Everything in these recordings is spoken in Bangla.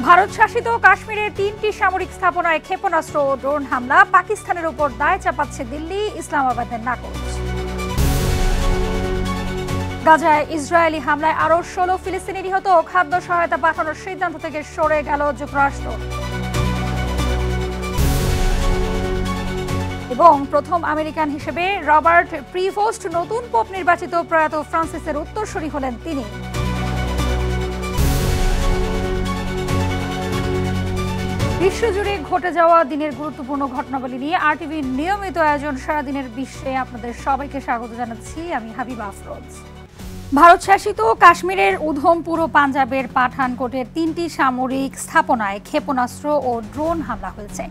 ভারত শাসিত কাশ্মীরের ৩টি সামরিক স্থাপনায় ক্ষেপণাস্ত্র ও ড্রোন হামলা, পাকিস্তানের উপর দায় চাপাচ্ছে দিল্লি, ইসলামাবাদের নাকচ। গাজায় ইসরায়েলি হামলায় আরও ১৬ ফিলিস্তিনি নিহত, খাদ্য সহায়তা পাঠানোর সিদ্ধান্ত থেকে সরে গেল যুক্তরাষ্ট্র। এবং প্রথম আমেরিকান হিসেবে রবার্ট প্রিভোস্ট নতুন পোপ নির্বাচিত প্রয়াত ফ্রান্সিসের উত্তরসূরি হলেন তিনি। বিশ্বজুড়ে ঘটে যাওয়া দিনের গুরুত্বপূর্ণ ঘটনাবলী নিয়ে আরটিভির নিয়মিত আয়োজন সারাদিনের বিশ্বে আপনাদের সবাইকে স্বাগত জানাচ্ছি। আমি হাবিবা আফরোজ। ভারত শাসিত কাশ্মীরের উধমপুর ও পাঞ্জাবের পাঠানকোটের ৩টি সামরিক স্থাপনায় ক্ষেপণাস্ত্র ও ড্রোন হামলা হয়েছে।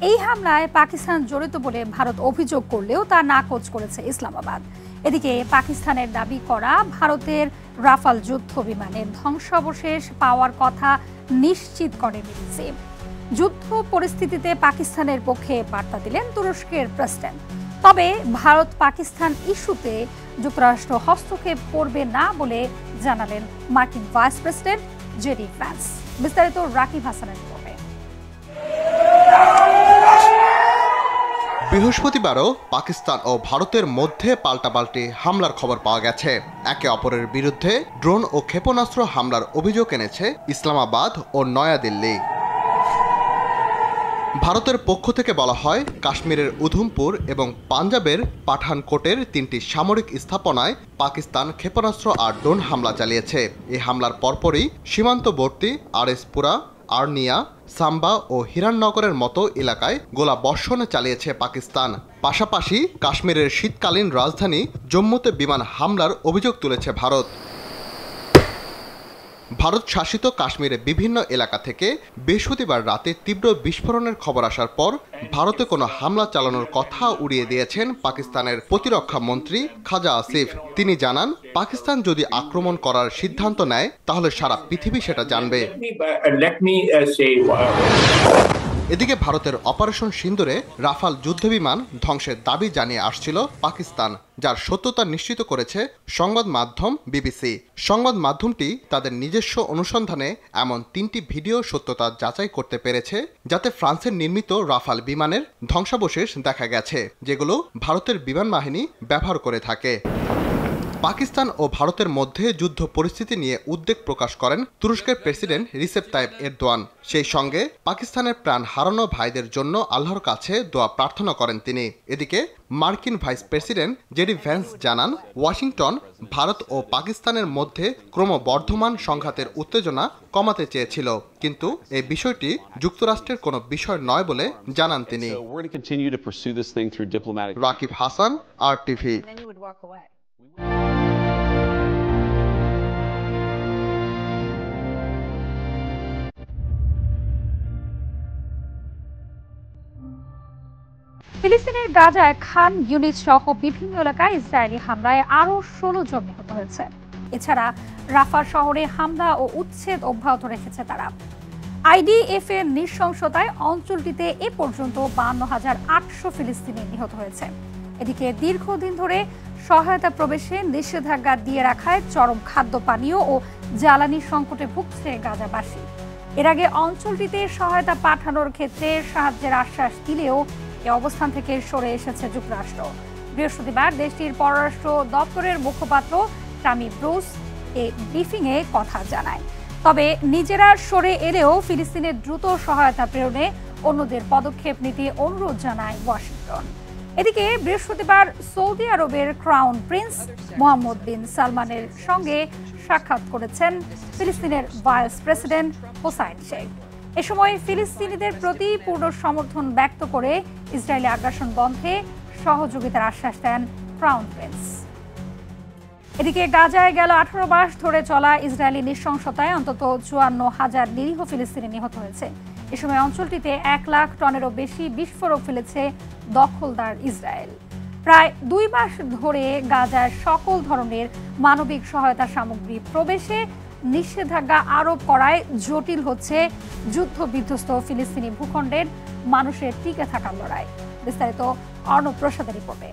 এই হামলায় পাকিস্তান জড়িত বলে ভারত অভিযোগ করলেও তা নাকচ করেছে ইসলামাবাদ। এদিকে পাকিস্তানের দাবি করা ভারতের রাফাল যুদ্ধ বিমানের ধ্বংসাবশেষ পাওয়ার কথা নিশ্চিত করে বিবিসি। যুদ্ধ পরিস্থিতিতে পাকিস্তানের পক্ষে বার্তা দিলেন তুরস্কের প্রেসিডেন্ট। তবে ভারত পাকিস্তান ইস্যুতে যুক্তরাষ্ট্র হস্তক্ষেপ করবে না বলে জানালেন মার্কিন ভাইস প্রেসিডেন্ট জেডি ভ্যান্স। বিস্তারিত রাকিব হাসানের রিপোর্টে। বৃহস্পতিবারও পাকিস্তান ও ভারতের মধ্যে পাল্টাপাল্টি হামলার খবর পাওয়া গেছে। একে অপরের বিরুদ্ধে ড্রোন ও ক্ষেপণাস্ত্র হামলার অভিযোগ এনেছে ইসলামাবাদ ও নয়াদিল্লি। ভারতের পক্ষ থেকে বলা হয়, কাশ্মীরের উধমপুর এবং পাঞ্জাবের পাঠানকোটের ৩টি সামরিক স্থাপনায় পাকিস্তান ক্ষেপণাস্ত্র আর ড্রোন হামলা চালিয়েছে। এই হামলার পরপরই সীমান্তবর্তী আরএসপুরা, আর্নিয়া, সাম্বা ও হিরাননগরের মতো এলাকায় গোলা বর্ষণে চালিয়েছে পাকিস্তান। পাশাপাশি কাশ্মীরের শীতকালীন রাজধানী জম্মুতে বিমান হামলার অভিযোগ তুলেছে ভারত। ভারত শাসিত কাশ্মীরের বিভিন্ন এলাকা থেকে বৃহস্পতিবার রাতে তীব্র বিস্ফোরণের খবর আসার পর ভারতে কোনো হামলা চালানোর কথা উড়িয়ে দিয়েছেন পাকিস্তানের প্রতিরক্ষা মন্ত্রী খাজা আসিফ। তিনি জানান, পাকিস্তান যদি আক্রমণ করার সিদ্ধান্ত নেয় তাহলে সারা পৃথিবী সেটা জানবে। এদিকে ভারতের অপারেশন সিন্দুরে রাফাল যুদ্ধবিমান ধ্বংসের দাবি জানিয়ে আসছিল পাকিস্তান, যার সত্যতা নিশ্চিত করেছে সংবাদ মাধ্যম বিবিসি। সংবাদ মাধ্যমটি তাদের নিজস্ব অনুসন্ধানে এমন 3টি ভিডিও সত্যতা যাচাই করতে পেরেছে, যাতে ফ্রান্সের নির্মিত রাফাল বিমানের ধ্বংসাবশেষ দেখা গেছে, যেগুলো ভারতের বিমান বাহিনী ব্যবহার করে থাকে। পাকিস্তান ও ভারতের মধ্যে যুদ্ধ পরিস্থিতি নিয়ে উদ্বেগ প্রকাশ করেন তুরস্কের প্রেসিডেন্ট রিসেপ তাইপ এরদোয়ান। সেই সঙ্গে পাকিস্তানের প্রাণ হারানো ভাইদের জন্য আল্লাহর কাছে দোয়া প্রার্থনা করেন তিনি। এদিকে মার্কিন ভাইস প্রেসিডেন্ট জেডি ভ্যান্স জানান, ওয়াশিংটন ভারত ও পাকিস্তানের মধ্যে ক্রমবর্ধমান সংঘাতের উত্তেজনা কমাতে চেয়েছিল, কিন্তু এই বিষয়টি যুক্তরাষ্ট্রের কোনো বিষয় নয় বলে জানান তিনি। রাকিব হাসান, আরটিভি। ফিলিস্তিনের গাজায় খান ইউনিস সহ বিভিন্ন এলাকায় ইসরায়েলি হামলায় আরও ১৬ জন নিহত হয়েছে। এছাড়া রাফা শহরে হামলা ও উচ্ছেদ অব্যাহত রেখেছে তারা। আইডিএফ এর নৃশংসতায় অঞ্চলটিতে এ পর্যন্ত ৫২,৮০০ ফিলিস্তিনি নিহত হয়েছে। এদিকে দীর্ঘদিন ধরে সহায়তা প্রবেশে নিষেধাজ্ঞা দিয়ে রাখায় চরম খাদ্য পানীয় ও জ্বালানি সংকটে ভুগছে গাজাবাসী। এর আগে অঞ্চলটিতে সহায়তা পাঠানোর ক্ষেত্রে সাহায্যের আশ্বাস দিলেও এ অবস্থান থেকে সরে এসেছে যুক্তরাষ্ট্র। বৃহস্পতিবার দেশটির পররাষ্ট্র দপ্তরের মুখপাত্র টামি ব্রুস এই ব্রিফিংয়ে কথা জানায়। তবে নিজেরা সরে এলেও ফিলিস্তিনের দ্রুত সহায়তা প্রেরণে অন্যদের পদক্ষেপ নিতে অনুরোধ জানায় ওয়াশিংটন। এদিকে বৃহস্পতিবার সৌদি আরবের ক্রাউন প্রিন্স মোহাম্মদ বিন সালমানের সঙ্গে সাক্ষাৎ করেছেন ফিলিস্তিনের ভাইস প্রেসিডেন্ট হোসাইন শেখ। এ সময় ফিলিস্তিনিদের প্রতি পূর্ণ সমর্থন ব্যক্ত করে ইসরায়েলি আগ্রাসন বন্ধে সহযোগিতার আশ্বাস দেন ক্রাউন প্রিন্স। এদিকে গাজায় গেল 18 মাস ধরে চলা ইসরায়েলি নৃশংসতায় অন্তত ৫৪,০০০ নিরীহ ফিলিস্তিনি নিহত হয়েছে। এ সময় অঞ্চলটিতে ১ লাখ টনেরও বেশি বিস্ফোরক ফেলেছে দখলদার ইসরায়েল। প্রায় ২ মাস ধরে গাজায় সকল ধরনের মানবিক সহায়তা সামগ্রী প্রবেশে নিষেধাজ্ঞা আরোপ করায় জটিল হচ্ছে যুদ্ধ বিধ্বস্ত ফিলিস্তিনি ভূখণ্ডের মানুষের টিকে থাকার লড়াই। বিস্তারিত অর্ণব প্রসাদের রিপোর্টে।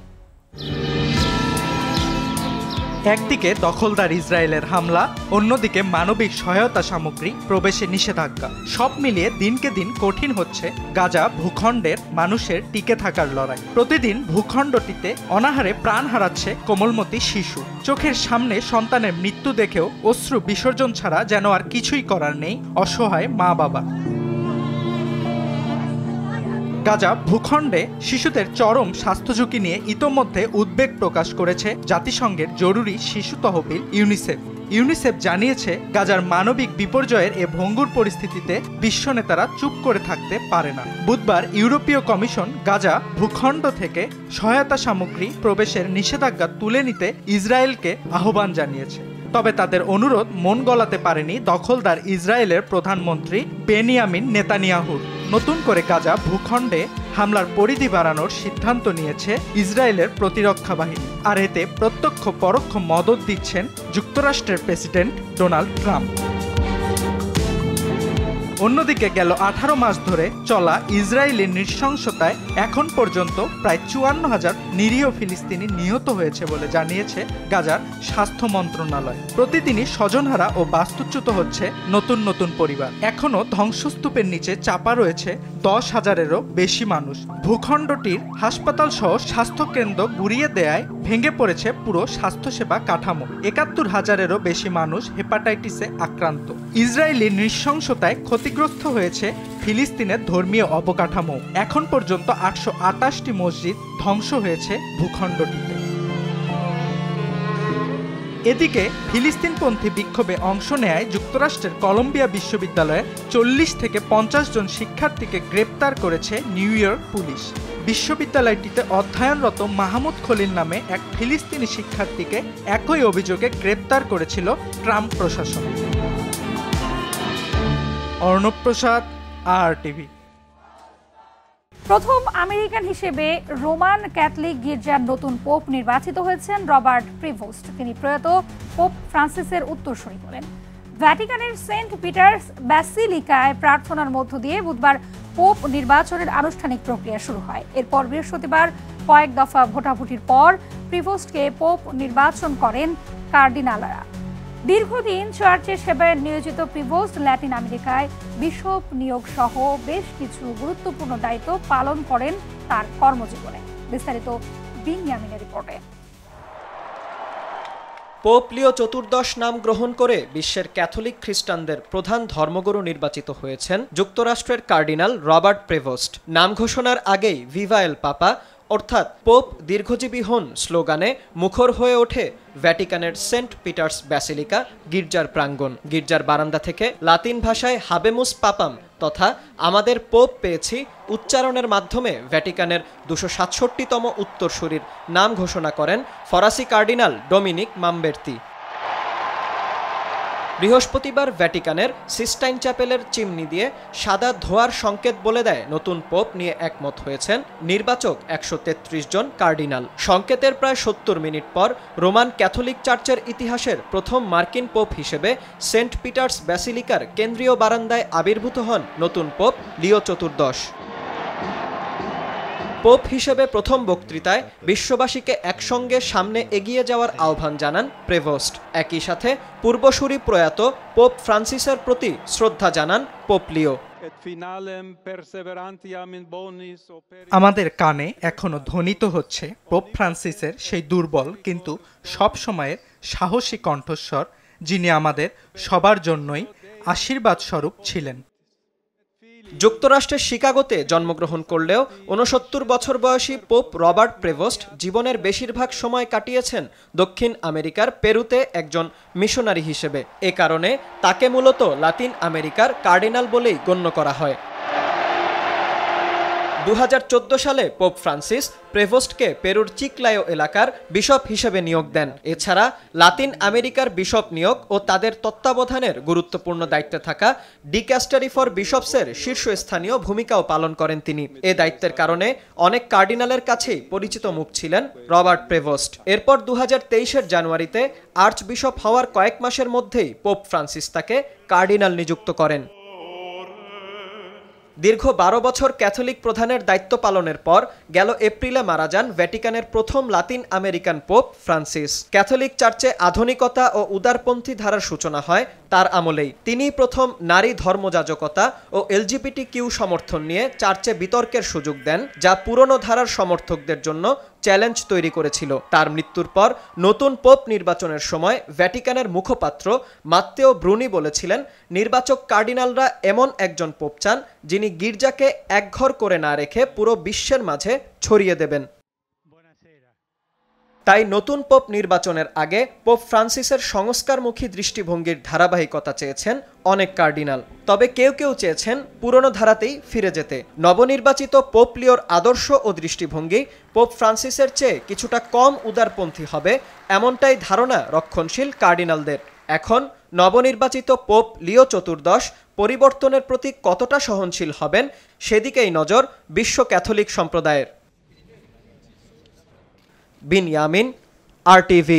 একদিকে দখলদার ইসরায়েলের হামলা, অন্যদিকে মানবিক সহায়তা সামগ্রী প্রবেশে নিষেধাজ্ঞা। সব মিলিয়ে দিনকে দিন কঠিন হচ্ছে গাজা ভূখণ্ডের মানুষের টিকে থাকার লড়াই। প্রতিদিন ভূখণ্ডটিতে অনাহারে প্রাণ হারাচ্ছে কোমলমতি শিশু। চোখের সামনে সন্তানের মৃত্যু দেখেও অশ্রু বিসর্জন ছাড়া যেন আর কিছুই করার নেই অসহায় মা বাবা। গাজা ভূখণ্ডে শিশুদের চরম স্বাস্থ্য ঝুঁকি নিয়ে ইতোমধ্যে উদ্বেগ প্রকাশ করেছে জাতিসংঘের জরুরি শিশু তহবিল ইউনিসেফ। ইউনিসেফ জানিয়েছে গাজার মানবিক বিপর্যয়ের এ ভঙ্গুর পরিস্থিতিতে বিশ্ব নেতারা চুপ করে থাকতে পারে না। বুধবার ইউরোপীয় কমিশন গাজা ভূখণ্ড থেকে সহায়তা সামগ্রী প্রবেশের নিষেধাজ্ঞা তুলে নিতে ইসরায়েলকে আহ্বান জানিয়েছে। তবে তাদের অনুরোধ মন গলাতে পারেনি দখলদার ইসরায়েলের প্রধানমন্ত্রী বেনিয়ামিন নেতানিয়াহুর। নতুন করে গাজা ভূখণ্ডে হামলার পরিধি বাড়ানোর সিদ্ধান্ত নিয়েছে ইসরায়েলের প্রতিরক্ষা বাহিনী। আর এতে প্রত্যক্ষ পরোক্ষ মদত দিচ্ছেন যুক্তরাষ্ট্রের প্রেসিডেন্ট ডোনাল্ড ট্রাম্প। অন্যদিকে গেল 18 মাস ধরে চলা ইসরায়েলি নৃশংসতায় এখন পর্যন্ত প্রায় 54,000 নিরীহ ফিলিস্তিনি নিহত হয়েছে বলে জানিয়েছে গাজার স্বাস্থ্য মন্ত্রণালয়। প্রতিদিনই স্বজনহারা ও বাস্তুচ্যুত হচ্ছে নতুন নতুন পরিবার। এখনও ধ্বংসস্তূপের নিচে চাপা রয়েছে 10,000-এরও বেশি মানুষ। ভূখণ্ডটির হাসপাতাল সহ স্বাস্থ্যকেন্দ্র গুঁড়িয়ে দেয়ায় ভেঙে পড়েছে পুরো স্বাস্থ্যসেবা কাঠামো। 71,000-এরও বেশি মানুষ হেপাটাইটিসে আক্রান্ত। ইসরায়েলি নৃশংসতায় ক্ষতিগ্রস্ত হয়েছে ফিলিস্তিনের ধর্মীয় অবকাঠামো। এখন পর্যন্ত 828টি মসজিদ ধ্বংস হয়েছে ভূখণ্ডটিতে। এদিকে ফিলিস্তিনপন্থী বিক্ষোভে অংশ নেয় যুক্তরাষ্ট্রের কলম্বিয়া বিশ্ববিদ্যালয়ের 40 থেকে 50 জন শিক্ষার্থীকে গ্রেপ্তার করেছে নিউ ইয়র্ক পুলিশ। বিশ্ববিদ্যালয়টিতে অধ্যয়নরত মাহমুদ খলিল নামে এক ফিলিস্তিনি শিক্ষার্থীকে একই অভিযোগে গ্রেপ্তার করেছিল ট্রাম্প প্রশাসন। অর্ণব প্রসাদ, RTV। প্রথম আমেরিকান হিসেবে রোমান ক্যাথলিক গির্জার নতুন পোপ নির্বাচিত হয়েছেন রবার্ট প্রিভোস্ট। তিনি প্রয়াত পোপ ফ্রান্সিসের উত্তরসূরি হলেন। ভ্যাটিকানের সেন্ট পিটার্স ব্যাসিলিকায় প্রার্থনার মধ্য দিয়ে বুধবার পোপ নির্বাচনের আনুষ্ঠানিক প্রক্রিয়া শুরু হয়। এরপর বৃহস্পতিবার কয়েক দফা ভোটাভুটির পর প্রিভোস্টকে পোপ নির্বাচন করেন কার্ডিনালরা। দীর্ঘদিন চার্চের সেবায় নিয়োজিত প্রিভোস্ট ল্যাটিন আমেরিকায় বিশপ নিয়োগ সহ বেশ কিছু গুরুত্বপূর্ণ দায়িত্ব পালন করেন তার কর্মজীবনে। বিস্তারিত বিনিয়ামিনের রিপোর্টে। পোপ লিও চতুর্দশ নাম গ্রহণ করে বিশ্বের ক্যাথলিক খ্রিস্টানদের প্রধান ধর্মগুরু নির্বাচিত হয়েছেন যুক্তরাষ্ট্রের কার্ডিনাল রবার্ট প্রেভোস্ট। নাম ঘোষণার আগেই ভিভা এল পাপা অর্থাৎ পোপ দীর্ঘজীবী হন স্লোগানে মুখর হয়ে ওঠে ভ্যাটিকানের সেন্ট পিটার্স ব্যাসিলিকা গির্জার প্রাঙ্গণ। গির্জার বারান্দা থেকে লাতিন ভাষায় হাবেমুস পাপাম তথা আমাদের পোপ পেয়েছি উচ্চারণের মাধ্যমে ভ্যাটিকানের 267তম উত্তরসূরির নাম ঘোষণা করেন ফরাসি কার্ডিনাল ডোমিনিক মাম্বের্তি। বৃহস্পতিবার ভ্যাটিকানের সিস্টাইন চ্যাপেলের চিমনি দিয়ে সাদা ধোঁয়ার সংকেত বলে দেয় নতুন পোপ নিয়ে একমত হয়েছেন নির্বাচক 133 জন কার্ডিনাল। সংকেতের প্রায় 70 মিনিট পর রোমান ক্যাথলিক চার্চের ইতিহাসের প্রথম মার্কিন পোপ হিসেবে সেন্ট পিটার্স ব্যাসিলিকার কেন্দ্রীয় বারান্দায় আবির্ভূত হন নতুন পোপ লিও চতুর্দশ। পোপ হিসেবে প্রথম বক্তৃতায় বিশ্ববাসীকে একসঙ্গে সামনে এগিয়ে যাওয়ার আহ্বান জানান প্রেভোস্ট। একই সাথে পূর্বসূরি প্রয়াত পোপ ফ্রান্সিসের প্রতি শ্রদ্ধা জানান পোপ লিও। আমাদের কানে এখনো ধ্বনিত হচ্ছে পোপ ফ্রান্সিসের সেই দুর্বল কিন্তু সব সময়ের সাহসী কণ্ঠস্বর, যিনি আমাদের সবার জন্যই আশীর্বাদ স্বরূপ ছিলেন। যুক্তরাষ্ট্রের শিকাগোতে জন্মগ্রহণ করলেও 69 বছর বয়সী পোপ রবার্ট প্রেভোস্ট জীবনের বেশিরভাগ সময় কাটিয়েছেন দক্ষিণ আমেরিকার পেরুতে একজন মিশনারি হিসেবে। এ কারণে তাকে মূলত লাতিন আমেরিকার কার্ডিনাল বলেই গণ্য করা হয়। 2014 সালে পোপ ফ্রান্সিস প্রেভোস্টকে পেরুর চিকলায়ো এলাকার বিশপ হিসেবে নিয়োগ দেন। এছাড়া লাতিন আমেরিকার বিশপ নিয়োগ ও তাদের তত্ত্বাবধানের গুরুত্বপূর্ণ দায়িত্বে থাকা ডিক্যাস্টারি ফর বিশপসের শীর্ষস্থানীয় ভূমিকাও পালন করেন তিনি। এ দায়িত্বের কারণে অনেক কার্ডিনালের কাছেই পরিচিত মুখ ছিলেন রবার্ট প্রেভোস্ট। এরপর 2023-এর জানুয়ারিতে আর্চ বিশপ হওয়ার কয়েক মাসের মধ্যেই পোপ ফ্রান্সিস তাকে কার্ডিনাল নিযুক্ত করেন। দীর্ঘ 12 বছর ক্যাথলিক প্রধানের দায়িত্ব পালনের পর গেল এপ্রিলে মারা যান ভ্যাটিকানের প্রথম Latin American pope Francis. Catholic চার্চে আধুনিকতা ও উদারপন্থী ধারার সূচনা হয় তার আমলেই। তিনিই প্রথম নারী ধর্মযাজকতা ও LGBTQ সমর্থন নিয়ে চার্চে বিতর্কের সুযোগ দেন, যা পুরনো ধারার সমর্থকদের জন্য চ্যালেঞ্জ তৈরি করেছিল। তার মৃত্যুর পর নতুন পোপ নির্বাচনের সময় ভ্যাটিকানের মুখপাত্র মাত্তেও ব্রুনি বলেছিলেন, নির্বাচক কার্ডিনালরা এমন একজন পোপ চান যিনি গির্জাকে একঘর করে না রেখে পুরো বিশ্বের মাঝে ছড়িয়ে দেবেন। তাই নতুন পোপ নির্বাচনের আগে পোপ ফ্রান্সিসের সংস্কারমুখী দৃষ্টিভঙ্গির ধারাবাহিকতা চেয়েছেন অনেক কার্ডিনাল। তবে কেউ কেউ চেয়েছেন পুরনো ধারাতেই ফিরে যেতে। নবনির্বাচিত পোপ লিওর আদর্শ ও দৃষ্টিভঙ্গি পোপ ফ্রান্সিসের চেয়ে কিছুটা কম উদারপন্থী হবে, এমনটাই ধারণা রক্ষণশীল কার্ডিনালদের। এখন নবনির্বাচিত পোপ লিও চতুর্দশ পরিবর্তনের প্রতি কতটা সহনশীল হবেন সেদিকেই নজর বিশ্ব ক্যাথলিক সম্প্রদায়ের। বিনয়ামিন, RTV।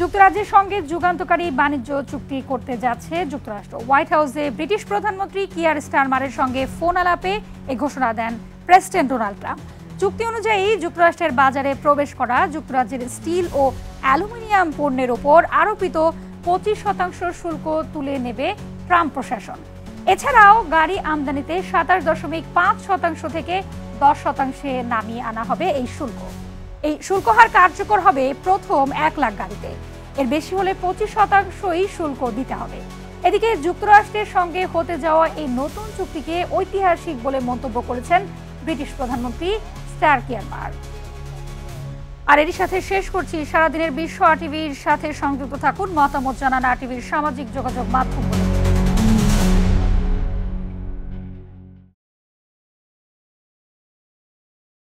যুক্তরাজ্যের সঙ্গে যুগান্তকারী বাণিজ্য চুক্তি করতে যাচ্ছে যুক্তরাষ্ট্র। হোয়াইট হাউসে ব্রিটিশ প্রধানমন্ত্রী কিয়ার স্টারমারের সঙ্গে ফোন আলাপে এই ঘোষণা দেন প্রেসিডেন্ট ডোনাল্ড ট্রাম্প। চুক্তি অনুযায়ী যুক্তরাষ্ট্রের বাজারে প্রবেশ করা যুক্তরাজ্যের স্টিল ও অ্যালুমিনিয়াম পণ্যের ওপর আরোপিত 25% শুল্ক তুলে নেবে ট্রাম্প প্রশাসন। এছাড়াও গাড়ি আমদানিতে 27.5% থেকে 10% নামিয়ে আনা হবে এই শুল্ক। এই শুল্ক হার কার্যকর হবে প্রথম 1 লাখ গাড়িতে। এর বেশি হলে 25%ই শুল্ক দিতে হবে। এদিকে যুক্তরাষ্ট্রের সঙ্গে হতে যাওয়া এই নতুন চুক্তিকে ঐতিহাসিক বলে মন্তব্য করেছেন ব্রিটিশ প্রধানমন্ত্রী স্টার কিয়ারমার। আর এর সাথে শেষ করছি সারাদিনের বিশ্ব RTVর সাথে সংযুক্ত থাকুন, মতামত জানান RTVর সামাজিক যোগাযোগ মাধ্যম।